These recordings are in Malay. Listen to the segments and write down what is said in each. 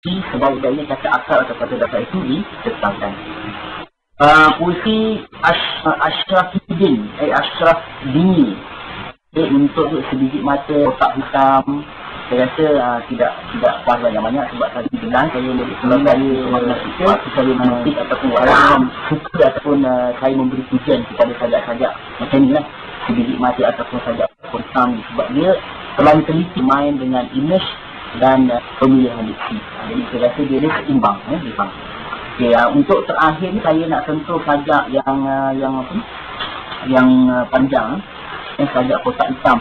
sebaik-baiknya kata asal atau kata dasar itu ditetapkan. Puisi Ashrafuddin, Ashraf Dini, untuk sebiji mata kotak hitam, saya rasa tidak pas banyak sebab tadi bilang saya kalau saya menulis ataupun orang suka ataupun saya memberi pujian kepada sajak-sajak macam ni lah, sebiji mata ataupun sajak hitam, sebab dia terlalu teliti main dengan image dan pemilihan diksi. Jadi saya rasa dia seimbang. Okay, untuk terakhir ni saya nak sentuh sajak yang panjang, sajak kotak hitam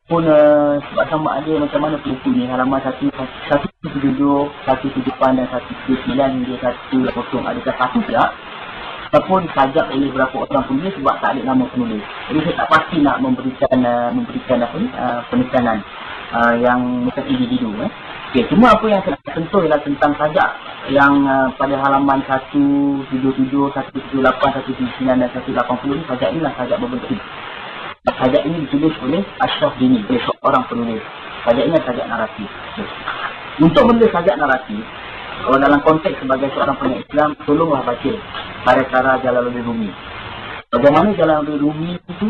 pun sebab sama ada macam mana buku ni, halaman 177, 178 dan 179 hingga 180, adakah satu tak ataupun sajak oleh berapa orang penulis sebab tak ada nama penulis. Jadi saya tak pasti nak memberikan penekanan yang macam individu. Okay, cuma apa yang saya sentuh ialah tentang sajak yang pada halaman 177, 178, 179 dan 180 ni, sajak inilah sajak berbentuk. Sajak ini ditulis oleh Ashraf Dini, oleh seorang penulis. Sajak ini sajak naratif. Untuk menulis sajak naratif, kalau dalam konteks sebagai seorang penyair Islam, tolonglah baca karya-karya Jalaluddin Rumi. Bagaimana Jalaluddin Rumi itu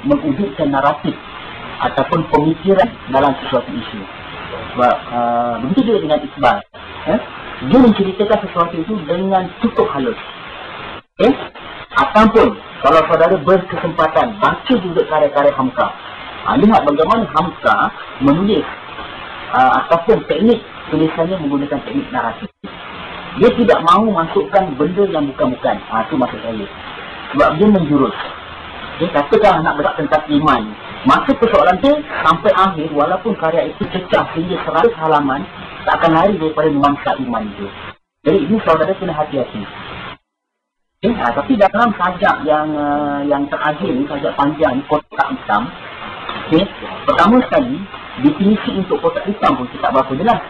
mengwujudkan naratif ataupun pemikiran dalam sesuatu isu. Sebab begitu juga dengan Iqbal. Dia menceritakan sesuatu itu dengan cukup halus. Ataupun kalau saudara berkesempatan baca juga karya-karya Hamka, lihat bagaimana Hamka menulis ataupun teknik tulisannya menggunakan teknik naratif. Dia tidak mahu masukkan benda yang bukan-bukan. Itu maksud saya. Sebab dia menjurus. Dia katakan nak bercakap tentang iman. Maka persoalan tu sampai akhir, walaupun karya itu cecah hingga 100 halaman, tak akan lari daripada nuansa iman itu. Jadi ini saudara kena hati-hati. Tapi dalam sajak yang terakhir ni, sajak panjang kotak hitam, pertama sekali definisi untuk kotak hitam pun tak berapa jelas.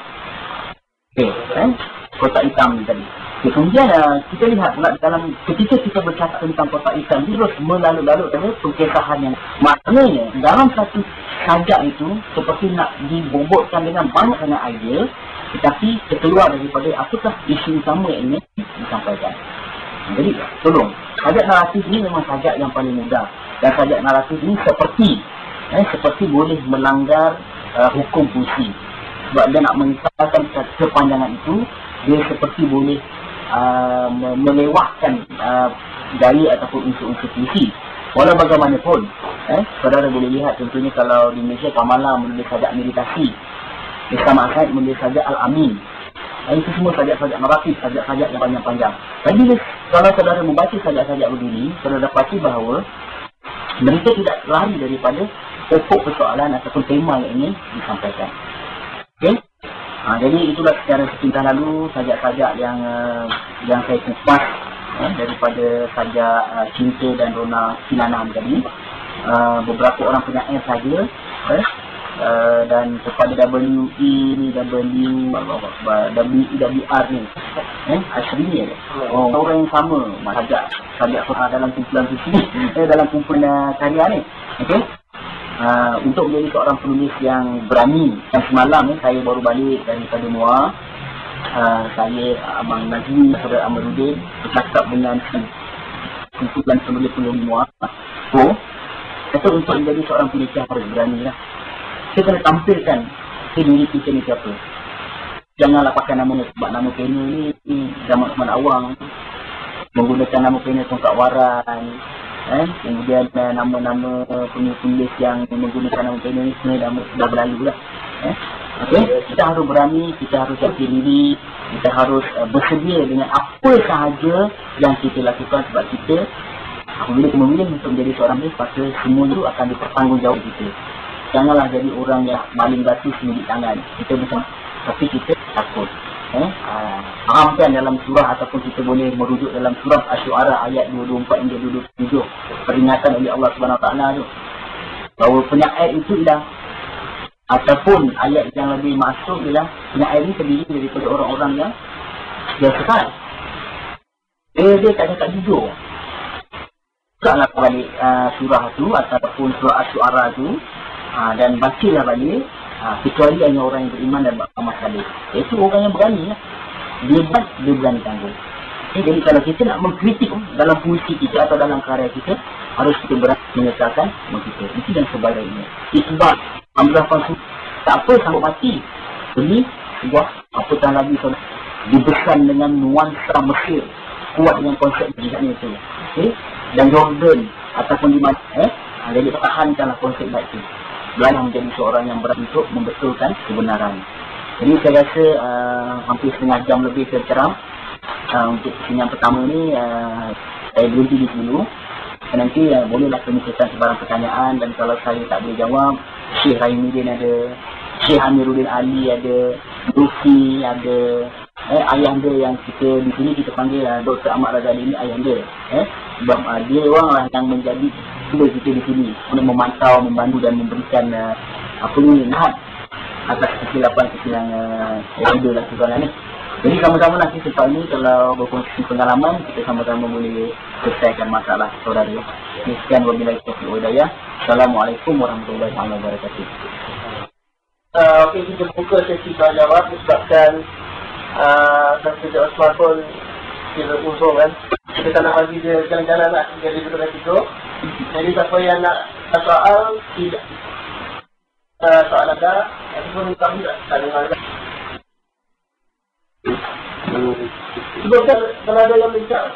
Kotak hitam ni tadi. Kemudian kita lihat pula dalam ketika kita bercakap tentang kotak hitam, dia terus melalu-lalu dengan pengkesahan yang maknanya dalam satu sajak itu seperti nak dibobotkan dengan banyak idea, tetapi terkeluar daripada apakah isu utama yang ingin disampaikan. Jadi tolong, sajak naratif ini memang sajak yang paling mudah, dan sajak naratif ini seperti boleh melanggar hukum puisi. Sebab dia nak mengisahkan kepanjangan itu, dia seperti boleh melewatkan gaya ataupun unsur-unsur puisi. Walau bagaimanapun, saudara boleh lihat contohnya kalau di Malaysia Kamala menulis sajak meditasi, Islam Asyad menulis sajak Al-Amin. Itu semua sajak-sajak naratif, sajak-sajak yang panjang-panjang. Jadi kalau saudara membaca sajak-sajak begini, saudara dapati bahawa mereka tidak lari daripada pokok persoalan ataupun tema yang ingin disampaikan. Jadi itulah secara sepintas lalu sajak-sajak yang saya kupas daripada sajak Cinta dan Rona Kinanam tadi. Beberapa orang penyair saja. Dan kepada WEWR ni, aslinya orang yang sama sajak dalam kumpulan dalam kumpulan karya ni. Untuk menjadi seorang penulis yang berani. Dan semalam saya baru balik daripada Muar, saya Abang Nazmi, Saudara Amaruddin bercakap dengan kumpulan penulis-penulis Muar. Kata untuk menjadi seorang penulis harus berani lah. Kita kena tampilkan diri kita ni siapa. Janganlah pakai nama sebab nama pena ni zaman awang. Menggunakan nama pena tongkat waran. Kemudian nama-nama penulis yang menggunakan nama pena ni sebenarnya dah berlalu lah. Kita harus berani, kita harus jati diri, kita harus bersedia dengan apa sahaja yang kita lakukan sebab kita apabila kita memilih untuk menjadi seorang penulis, maka semua itu akan dipertanggungjawab kita. Janganlah jadi orang yang maling batu sendiri tangan. Kita bisa, tapi kita takut. Faham kan dalam surah ataupun kita boleh merujuk dalam surah Asy-Syu'ara ayat 224 hingga 227. Peringatan oleh Allah SWT tu. Bahawa penyair itu ialah, ataupun ayat yang lebih masuk ialah, penyair ini terdiri daripada orang-orang yang sesat. Dia tak cakap jujur. Bukanlah balik surah tu ataupun surah Asy-Syu'ara tu. Dan bacalah balik Kecuali hanya orang yang beriman dan beramal saleh. Itu orang yang berani lah. Dia berani tanggung. Jadi kalau kita nak mengkritik dalam puisi kita atau dalam karya kita, harus kita berani menyatakan kita. Itu yang sebaliknya. Isbat, ambil konsul, tak apa sampai mati. Ini sebuah apatah lagi dibesan dengan nuansa Mesir, kuat dengan konsep jihadnya itu. Dan Jordan ataupun di mana, jadi pertahankanlah konsep baik itu. Belajar menjadi seorang yang berani untuk membetulkan kebenaran. Jadi saya rasa hampir setengah jam lebih terceram. Untuk sesi yang pertama ni saya berhenti di dulu. Nanti bolehlah kemukakan sebarang pertanyaan, dan kalau saya tak boleh jawab, Syekh Raimudin ada, Syekh Amiruddin Ali ada, Lufi ada, ayahanda yang kita di sini kita panggil Dr. Ahmad Razali ni ayahanda. Sebab dia orang lah yang menjadi guru kita di sini untuk memantau, membantu dan memberikan nasihat atas kesilapan-kesilapan yang ada lakukan ni. Jadi sama-sama nanti selepas ini kalau berkongsi pengalaman, kita sama-sama boleh selesaikan masalah saudara. Sekian wabillahi taufiq wal hidayah. Assalamualaikum warahmatullahi wabarakatuh. Okey, kita buka sesi soalan jawab disebabkan Sejak Osman pun dia berunsur kan. Kita tak nak bagi dia jalan-jalan lah, jadi betul-betul tidur. Jadi siapa yang nak soal, tidak soal ada, ataupun kami tak dengar. Sebab kalau ada yang bincang